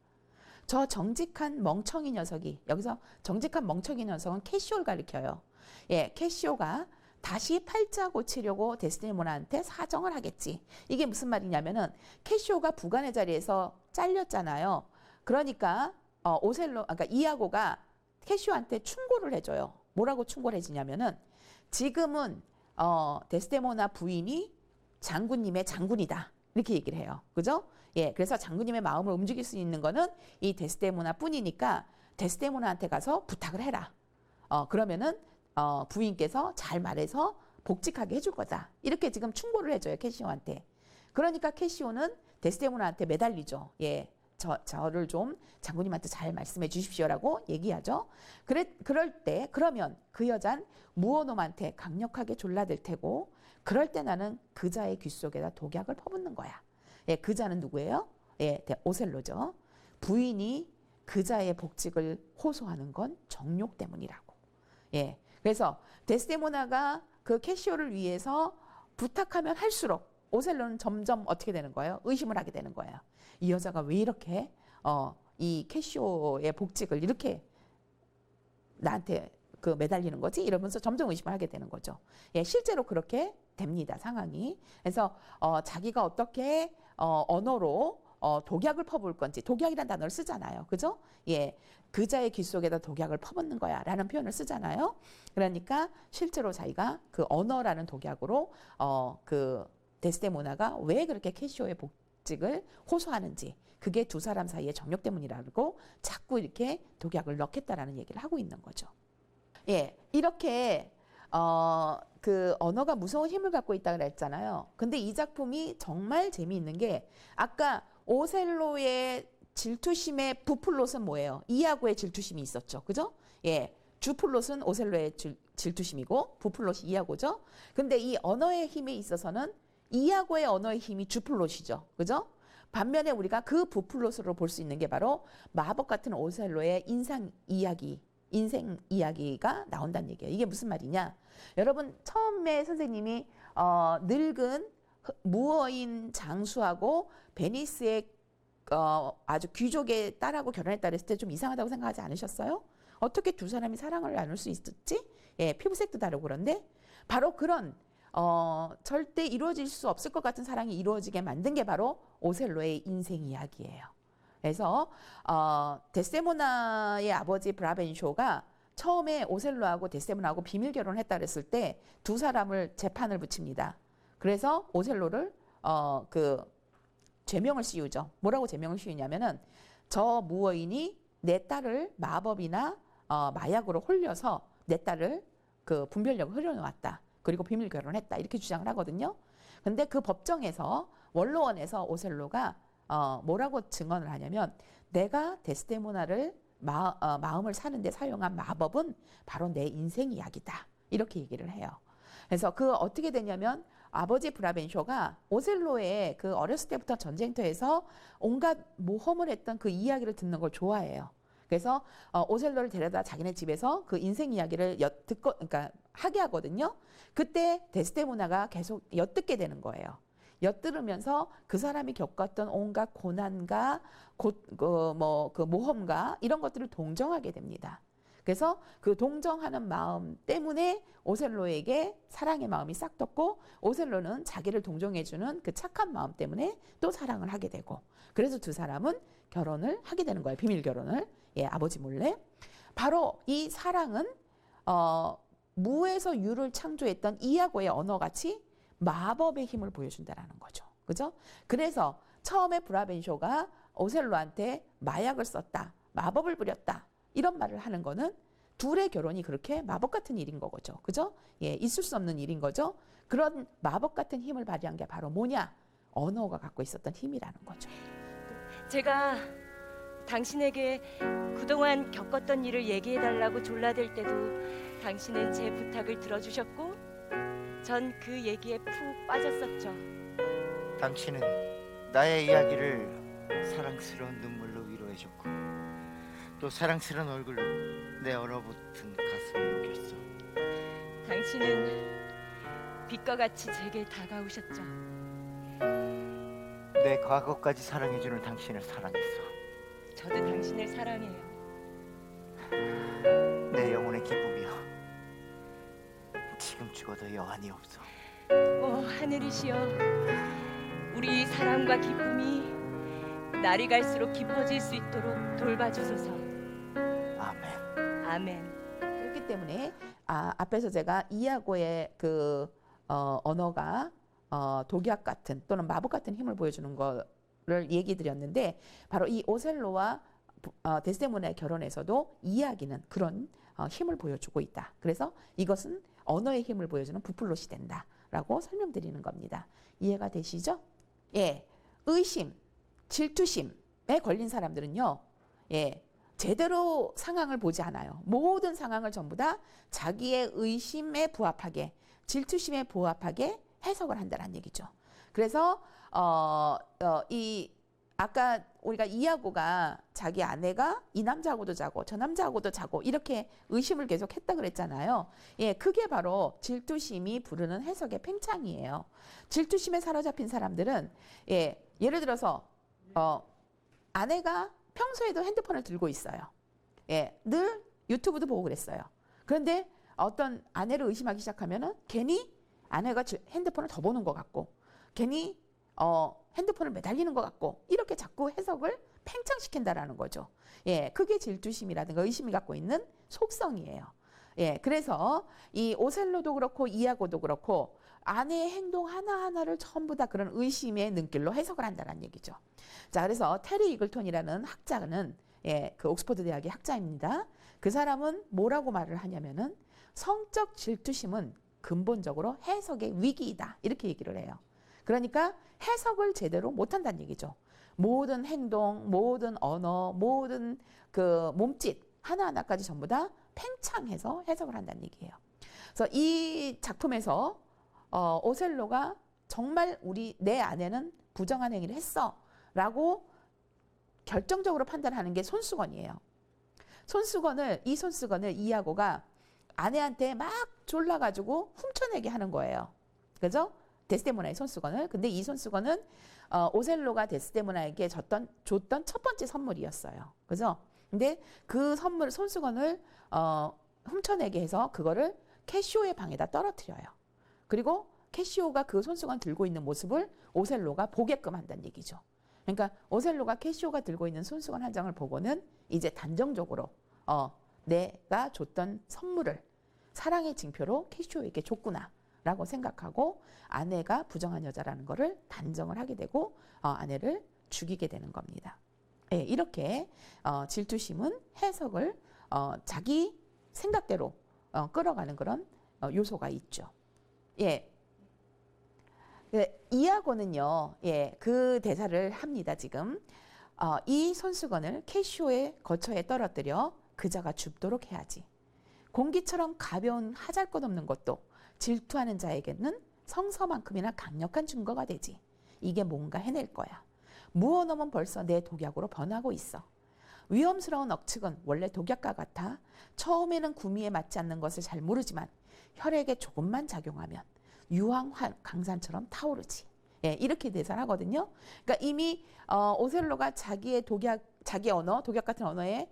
[SPEAKER 1] 저 정직한 멍청이 녀석이, 여기서 정직한 멍청이 녀석은 캐시오를 가리켜요. 예, 캐시오가 다시 팔자 고치려고 데스데모나한테 사정을 하겠지. 이게 무슨 말이냐면은 캐시오가 부관의 자리에서 잘렸잖아요. 그러니까 그러니까 이아고가 캐시오한테 충고를 해줘요. 뭐라고 충고를 해주냐면은 지금은 데스데모나 부인이 장군님의 장군이다. 이렇게 얘기를 해요. 그죠? 예, 그래서 장군님의 마음을 움직일 수 있는 거는 이 데스데모나 뿐이니까 데스데모나한테 가서 부탁을 해라. 그러면은 부인께서 잘 말해서 복직하게 해줄 거다. 이렇게 지금 충고를 해줘요. 캐시오한테. 그러니까 캐시오는 데스데모나한테 매달리죠. 예, 저를 좀 장군님한테 잘 말씀해 주십시오라고 얘기하죠. 그럴 때 그러면 그 여잔 무어놈한테 강력하게 졸라댈 테고 그럴 때 나는 그자의 귀 속에다 독약을 퍼붓는 거야. 예, 그자는 누구예요? 예, 오셀로죠. 부인이 그자의 복직을 호소하는 건 정욕 때문이라고. 예, 그래서 데스데모나가 그 캐시오를 위해서 부탁하면 할수록 오셀로는 점점 어떻게 되는 거예요? 의심을 하게 되는 거예요. 이 여자가 왜 이렇게 이 캐시오의 복직을 이렇게 나한테 매달리는 거지? 이러면서 점점 의심을 하게 되는 거죠. 예, 실제로 그렇게 됩니다, 상황이. 그래서 자기가 어떻게 언어로 독약을 퍼부을 건지, 독약이라는 단어를 쓰잖아요. 그죠? 예, 그자의 귀 속에다 독약을 퍼붓는 거야 라는 표현을 쓰잖아요. 그러니까 실제로 자기가 그 언어라는 독약으로 그 데스데모나가 왜 그렇게 캐시오의 복직을 호소하는지, 그게 두 사람 사이의 정욕 때문이라고 자꾸 이렇게 독약을 넣겠다라는 얘기를 하고 있는 거죠. 예, 이렇게 그 언어가 무서운 힘을 갖고 있다고 그랬잖아요. 근데 이 작품이 정말 재미있는 게 아까 오셀로의 질투심의 부플롯은 뭐예요? 이아고의 질투심이 있었죠. 그죠? 예, 주플롯은 오셀로의 질투심이고 부플롯이 이아고죠. 근데 이 언어의 힘에 있어서는 이아고의 언어의 힘이 주플롯이죠. 그죠? 반면에 우리가 그 부플롯으로 볼 수 있는 게 바로 마법 같은 오셀로의 인생 이야기가 나온다는 얘기예요. 이게 무슨 말이냐? 여러분 처음에 선생님이 늙은 무어인 장수하고 베니스의 아주 귀족의 딸하고 결혼했다 그랬을 때 좀 이상하다고 생각하지 않으셨어요? 어떻게 두 사람이 사랑을 나눌 수 있었지? 예, 피부색도 다르고 그런데 바로 그런 절대 이루어질 수 없을 것 같은 사랑이 이루어지게 만든 게 바로 오셀로의 인생 이야기예요. 그래서 데스데모나의 아버지 브라벤쇼가 처음에 오셀로하고 데스데모나하고 비밀 결혼을 했다 그랬을 때 두 사람을 재판을 붙입니다. 그래서 오셀로를 죄명을 씌우죠. 뭐라고 죄명을 씌우냐면은 저 무어인이 내 딸을 마법이나 마약으로 홀려서 내 딸을 그 분별력을 흐려놓았다. 그리고 비밀 결혼했다 이렇게 주장을 하거든요. 근데 그 법정에서 원로원에서 오셀로가 뭐라고 증언을 하냐면 내가 데스데모나를 마음을 사는데 사용한 마법은 바로 내 인생 이야기다 이렇게 얘기를 해요. 그래서 그 어떻게 되냐면 아버지 브라벤쇼가 오셀로의 그 어렸을 때부터 전쟁터에서 온갖 모험을 했던 그 이야기를 듣는 걸 좋아해요. 그래서 오셀로를 데려다 자기네 집에서 그 인생 이야기를 그러니까 하게 하거든요. 그때 데스데모나가 계속 엿듣게 되는 거예요. 엿들으면서 그 사람이 겪었던 온갖 고난과 그 모험과 이런 것들을 동정하게 됩니다. 그래서 그 동정하는 마음 때문에 오셀로에게 사랑의 마음이 싹 떴고 오셀로는 자기를 동정해주는 그 착한 마음 때문에 또 사랑을 하게 되고 그래서 두 사람은 결혼을 하게 되는 거예요. 비밀 결혼을. 예, 아버지 몰래. 바로 이 사랑은 무에서 유를 창조했던 이하고의 언어같이 마법의 힘을 보여준다라는 거죠. 그죠? 그래서 처음에 브라벤쇼가 오셀로한테 마약을 썼다. 마법을 부렸다. 이런 말을 하는 거는 둘의 결혼이 그렇게 마법 같은 일인 거죠. 그죠? 예, 있을 수 없는 일인 거죠. 그런 마법 같은 힘을 발휘한 게 바로 뭐냐? 언어가 갖고 있었던 힘이라는 거죠.
[SPEAKER 4] 제가 당신에게 그동안 겪었던 일을 얘기해달라고 졸라댈 때도 당신은 제 부탁을 들어주셨고 전 그 얘기에 푹 빠졌었죠.
[SPEAKER 2] 당신은 나의 이야기를 사랑스러운 눈물로 위로해줬고 또 사랑스러운 얼굴로 내 얼어붙은 가슴을 녹였어.
[SPEAKER 4] 당신은 빛과 같이 제게 다가오셨죠.
[SPEAKER 2] 내 과거까지 사랑해주는 당신을 사랑했어.
[SPEAKER 4] 저도 당신을 사랑해요.
[SPEAKER 2] 내 영혼의 기쁨이여. 지금 죽어도 여한이 없어.
[SPEAKER 4] 오 하늘이시여, 우리 사랑과 기쁨이 날이 갈수록 깊어질 수 있도록 돌봐주소서.
[SPEAKER 2] 아멘.
[SPEAKER 4] 아멘.
[SPEAKER 1] 그렇기 때문에 앞에서 제가 이하고의 그 언어가 독약 같은 또는 마법 같은 힘을 보여주는 거를 얘기 드렸는데 바로 이 오셀로와 데스데모나의 결혼에서도 이야기는 그런 힘을 보여주고 있다. 그래서 이것은 언어의 힘을 보여주는 부플롯이 된다라고 설명드리는 겁니다. 이해가 되시죠? 예, 의심, 질투심에 걸린 사람들은요, 예, 제대로 상황을 보지 않아요. 모든 상황을 전부 다 자기의 의심에 부합하게, 질투심에 부합하게 해석을 한다는 얘기죠. 그래서 이 아까 우리가 이하고가 자기 아내가 이 남자하고도 자고 저 남자하고도 자고 이렇게 의심을 계속 했다 그랬잖아요. 예, 그게 바로 질투심이 부르는 해석의 팽창이에요. 질투심에 사로잡힌 사람들은 예를 들어서 아내가 평소에도 핸드폰을 들고 있어요. 예, 늘 유튜브도 보고 그랬어요. 그런데 어떤 아내를 의심하기 시작하면은 괜히 아내가 핸드폰을 더 보는 것 같고 괜히 핸드폰을 매달리는 것 같고 이렇게 자꾸 해석을 팽창시킨다라는 거죠. 예, 그게 질투심이라든가 의심이 갖고 있는 속성이에요. 예, 그래서 이 오셀로도 그렇고 이하고도 그렇고 아내의 행동 하나하나를 전부 다 그런 의심의 눈길로 해석을 한다는 얘기죠. 자, 그래서 테리 이글톤이라는 학자는 그 옥스퍼드 대학의 학자입니다. 그 사람은 뭐라고 말을 하냐면은 성적 질투심은 근본적으로 해석의 위기이다 이렇게 얘기를 해요. 그러니까 해석을 제대로 못한다는 얘기죠. 모든 행동, 모든 언어, 모든 그 몸짓 하나하나까지 전부 다 팽창해서 해석을 한다는 얘기예요. 그래서 이 작품에서 오셀로가 정말 내 아내는 부정한 행위를 했어라고 결정적으로 판단하는 게 손수건이에요. 이 손수건을 이하고가 아내한테 막 졸라가지고 훔쳐내게 하는 거예요. 그죠? 데스데모나의 손수건을. 근데 이 손수건은 오셀로가 데스데모나에게 줬던 첫 번째 선물이었어요. 그죠? 근데 그 손수건을 훔쳐내게 해서 그거를 캐시오의 방에다 떨어뜨려요. 그리고 캐시오가 그 손수건 들고 있는 모습을 오셀로가 보게끔 한다는 얘기죠. 그러니까 오셀로가 캐시오가 들고 있는 손수건 한 장을 보고는 이제 단정적으로 내가 줬던 선물을 사랑의 징표로 캐시오에게 줬구나 라고 생각하고 아내가 부정한 여자라는 것을 단정을 하게 되고 아내를 죽이게 되는 겁니다. 예, 이렇게 질투심은 해석을 자기 생각대로 끌어가는 그런 요소가 있죠. 예. 이하고는요, 예, 그 대사를 합니다, 지금. 이 손수건을 캐시오의 거처에 떨어뜨려 그자가 줍도록 해야지. 공기처럼 가벼운 하잘것없는 것도 질투하는 자에게는 성서만큼이나 강력한 증거가 되지. 이게 뭔가 해낼 거야. 무어놈은 벌써 내 독약으로 번하고 있어. 위험스러운 억측은 원래 독약과 같아 처음에는 구미에 맞지 않는 것을 잘 모르지만 혈액에 조금만 작용하면 유황 강산처럼 타오르지. 예, 이렇게 대사를 하거든요. 그러니까 이미 오셀로가 자기의 자기 언어, 독약 같은 언어에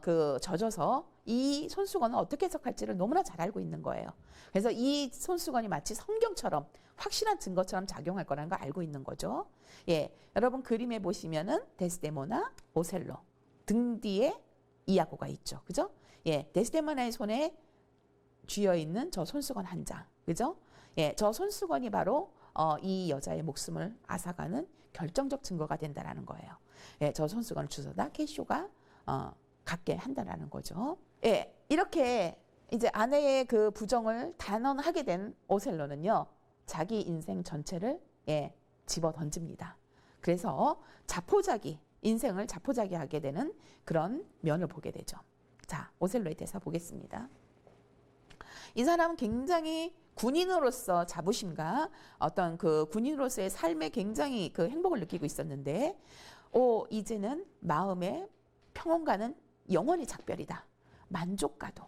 [SPEAKER 1] 그 젖어서 이 손수건을 어떻게 해석할지를 너무나 잘 알고 있는 거예요. 그래서 이 손수건이 마치 성경처럼 확실한 증거처럼 작용할 거라는 걸 알고 있는 거죠. 예, 여러분 그림에 보시면은 데스데모나, 오셀로 등 뒤에 이아고가 있죠. 그죠? 예, 데스데모나의 손에 쥐어 있는 저 손수건 한 장. 그죠? 예, 저 손수건이 바로 이 여자의 목숨을 앗아가는 결정적 증거가 된다라는 거예요. 예, 저 손수건을 주워다 캐시오가 갖게 한다라는 거죠. 예, 이렇게 이제 아내의 그 부정을 단언하게 된 오셀로는요, 자기 인생 전체를 예, 집어 던집니다. 그래서 인생을 자포자기하게 되는 그런 면을 보게 되죠. 자, 오셀로의 대사 보겠습니다. 이 사람은 굉장히 군인으로서 자부심과 어떤 그 군인으로서의 삶에 굉장히 그 행복을 느끼고 있었는데, 이제는 마음의 평온과는 영원히 작별이다. 만족과도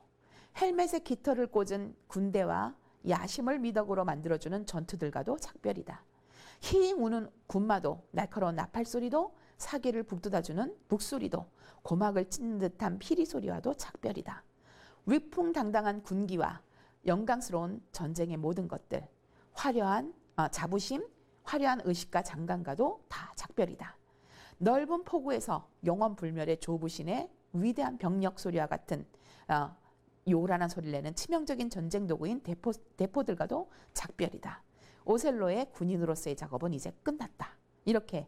[SPEAKER 1] 헬멧에 깃털을 꽂은 군대와 야심을 미덕으로 만들어주는 전투들과도 작별이다. 히잉 우는 군마도 날카로운 나팔 소리도 사기를 북돋아주는 북소리도 고막을 찢는 듯한 피리 소리와도 작별이다. 위풍당당한 군기와 영광스러운 전쟁의 모든 것들, 화려한 자부심, 화려한 의식과 장관과도 다 작별이다. 넓은 포구에서 영원불멸의 조부신의 위대한 병력 소리와 같은 요란한 소리를 내는 치명적인 전쟁 도구인 대포들과도 작별이다. 오셀로의 군인으로서의 작업은 이제 끝났다. 이렇게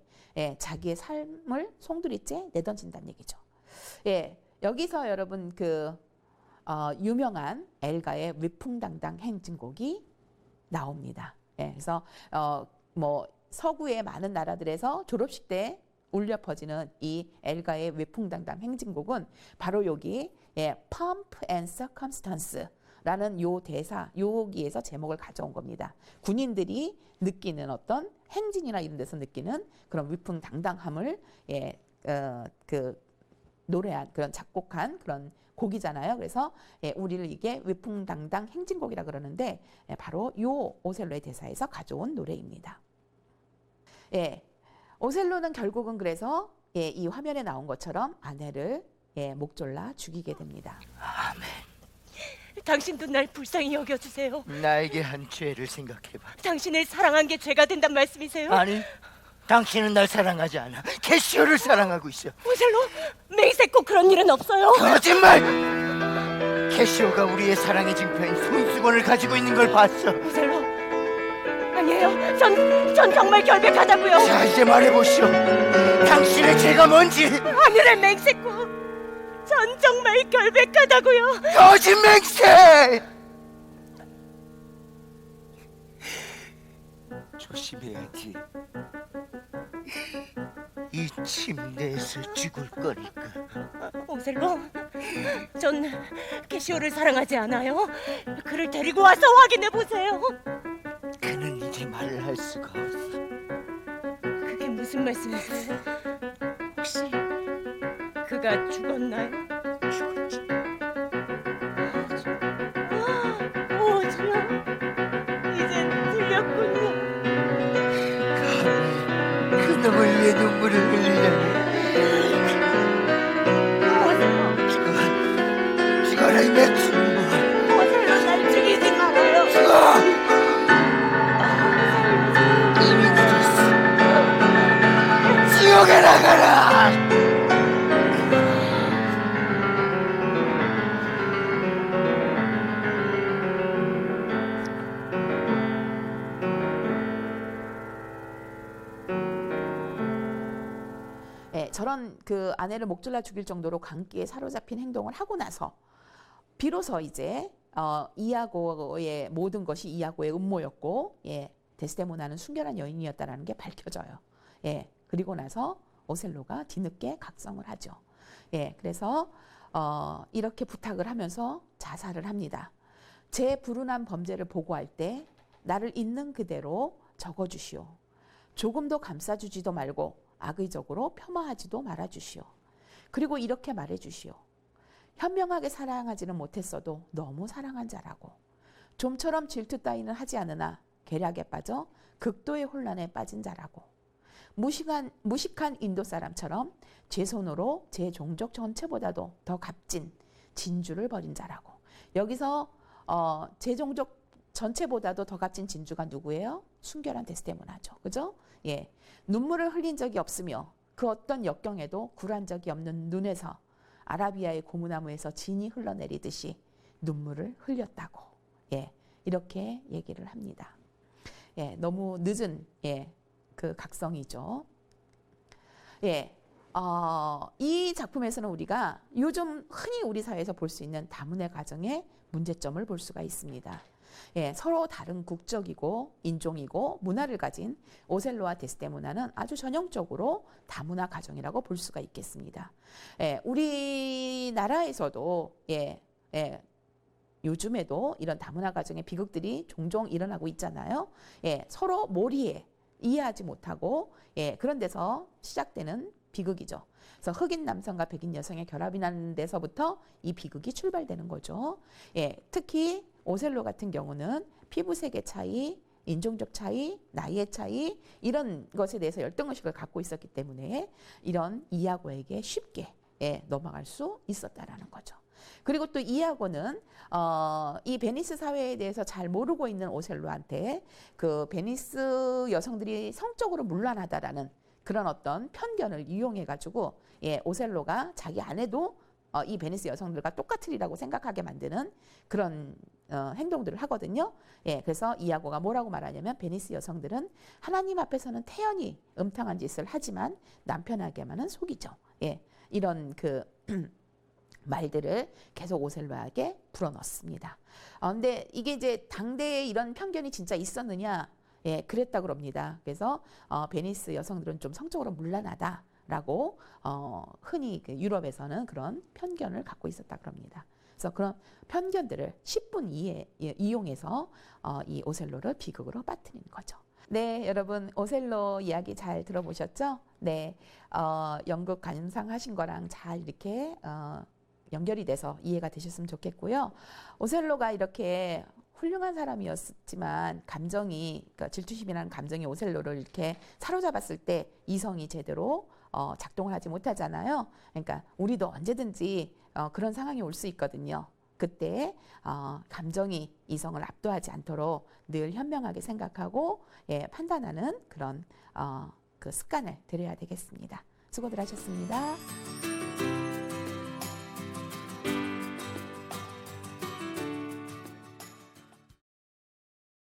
[SPEAKER 1] 자기의 삶을 송두리째 내던진다는 얘기죠. 예, 여기서 여러분 유명한 엘가의 위풍당당 행진곡이 나옵니다. 예, 그래서 뭐 서구의 많은 나라들에서 졸업식 때 울려 퍼지는 이 엘가의 위풍당당 행진곡은 바로 여기 Pomp and Circumstance라는 요 대사, 여기에서 제목을 가져온 겁니다. 군인들이 느끼는 어떤 행진이나 이런 데서 느끼는 그런 위풍당당함을 노래한 그런 작곡한 그런 곡이잖아요. 그래서 우리를 이게 위풍당당 행진곡이라 그러는데 바로 요 오셀로의 대사에서 가져온 노래입니다. 예, 오셀로는 결국은 그래서 이 화면에 나온 것처럼 아내를 목졸라 죽이게 됩니다.
[SPEAKER 2] 아멘.
[SPEAKER 4] 당신도 날 불쌍히 여겨주세요.
[SPEAKER 2] 나에게 한 죄를 생각해봐.
[SPEAKER 4] 당신을 사랑한 게 죄가 된단 말씀이세요?
[SPEAKER 2] 아니, 당신은 날 사랑하지 않아. 캐시오를 사랑하고 있어.
[SPEAKER 4] 오셀로, 맹세 꼭 그런 일은 없어요.
[SPEAKER 2] 거짓말! 캐시오가 우리의 사랑의 증표인 손수건을 가지고 있는 걸 봤어.
[SPEAKER 4] 오셀로, 아니에요. 전 정말 결백하다고요.
[SPEAKER 2] 자, 이제 말해보시오. 당신의 죄가 뭔지.
[SPEAKER 4] 하늘의 맹세코, 전 정말 결백하다고요.
[SPEAKER 2] 거짓 맹세! 조심해야지. 이 침대에서 죽을 거니까.
[SPEAKER 4] 오셀로, 전 캐시오를 사랑하지 않아요. 그를 데리고 와서 확인해 보세요.
[SPEAKER 2] 그는 이제 말을 할 수가 없어.
[SPEAKER 4] 그게 무슨 말씀이세요? 혹시 그가 죽었나요?
[SPEAKER 2] 죽었지.
[SPEAKER 4] 오셀로, 이젠 들렸군요.
[SPEAKER 2] 그놈을 위해 눈물을 흘리려니.
[SPEAKER 4] 오셀로,
[SPEAKER 2] 죽어라 이 맹신.
[SPEAKER 4] 오셀로, 날 죽이지 말아요.
[SPEAKER 2] 죽어! 이미 늦었어. 지옥에 나가라!
[SPEAKER 1] 저런 그 아내를 목졸라 죽일 정도로 광기에 사로잡힌 행동을 하고 나서 비로소 이제 이아고의 모든 것이 이아고의 음모였고, 예, 데스데모나는 순결한 여인이었다라는 게 밝혀져요. 예, 그리고 나서 오셀로가 뒤늦게 각성을 하죠. 예, 그래서 이렇게 부탁을 하면서 자살을 합니다. 제 불운한 범죄를 보고할 때 나를 있는 그대로 적어주시오. 조금도 감싸주지도 말고 악의적으로 폄하하지도 말아주시오. 그리고 이렇게 말해주시오. 현명하게 사랑하지는 못했어도 너무 사랑한 자라고. 좀처럼 질투 따위는 하지 않으나 계략에 빠져 극도의 혼란에 빠진 자라고. 무식한 인도 사람처럼 제 손으로 제 종족 전체보다도 더 값진 진주를 버린 자라고. 여기서 제 종족 전체보다도 더 값진 진주가 누구예요? 순결한 데스데모나죠. 그죠? 예. 눈물을 흘린 적이 없으며 그 어떤 역경에도 굴한 적이 없는 눈에서 아라비아의 고무나무에서 진이 흘러내리듯이 눈물을 흘렸다고. 예. 이렇게 얘기를 합니다. 예. 너무 늦은 그 각성이죠. 예. 이 작품에서는 우리가 요즘 흔히 우리 사회에서 볼 수 있는 다문화 가정의 문제점을 볼 수가 있습니다. 예, 서로 다른 국적이고 인종이고 문화를 가진 오셀로와 데스데모나는 아주 전형적으로 다문화 가정이라고 볼 수가 있겠습니다. 예, 우리나라에서도 요즘에도 이런 다문화 가정의 비극들이 종종 일어나고 있잖아요. 예, 서로 몰이해 이해하지 못하고 그런 데서 시작되는 비극이죠. 그래서 흑인 남성과 백인 여성의 결합이 나는 데서부터 이 비극이 출발되는 거죠. 예, 특히 오셀로 같은 경우는 피부색의 차이, 인종적 차이, 나이의 차이 이런 것에 대해서 열등의식을 갖고 있었기 때문에 이런 이아고에게 쉽게 넘어갈 수 있었다라는 거죠. 그리고 또 이아고는 이 베니스 사회에 대해서 잘 모르고 있는 오셀로한테 그 베니스 여성들이 성적으로 문란하다라는 그런 어떤 편견을 이용해 가지고 오셀로가 자기 아내도 이 베니스 여성들과 똑같으리라고 생각하게 만드는 그런 행동들을 하거든요. 예, 그래서 이아고가 뭐라고 말하냐면 베니스 여성들은 하나님 앞에서는 태연히 음탕한 짓을 하지만 남편에게만은 속이죠. 예, 이런 그 말들을 계속 오셀로에게 불어넣습니다. 근데 이게 이제 당대에 이런 편견이 진짜 있었느냐? 예, 그랬다 그럽니다. 그래서 베니스 여성들은 좀 성적으로 문란하다라고 흔히 그 유럽에서는 그런 편견을 갖고 있었다 그럽니다. 그래서 그런 편견들을 10분 이용해서 이 오셀로를 비극으로 빠뜨리는 거죠. 네, 여러분 오셀로 이야기 잘 들어보셨죠? 네, 연극 감상하신 거랑 잘 이렇게 연결이 돼서 이해가 되셨으면 좋겠고요. 오셀로가 이렇게 훌륭한 사람이었지만 감정이, 그러니까 질투심이라는 감정이 오셀로를 이렇게 사로잡았을 때 이성이 제대로 작동을 하지 못하잖아요. 그러니까 우리도 언제든지 그런 상황이 올 수 있거든요. 그때 감정이 이성을 압도하지 않도록 늘 현명하게 생각하고 판단하는 그런 그 습관을 들여야 되겠습니다. 수고들 하셨습니다.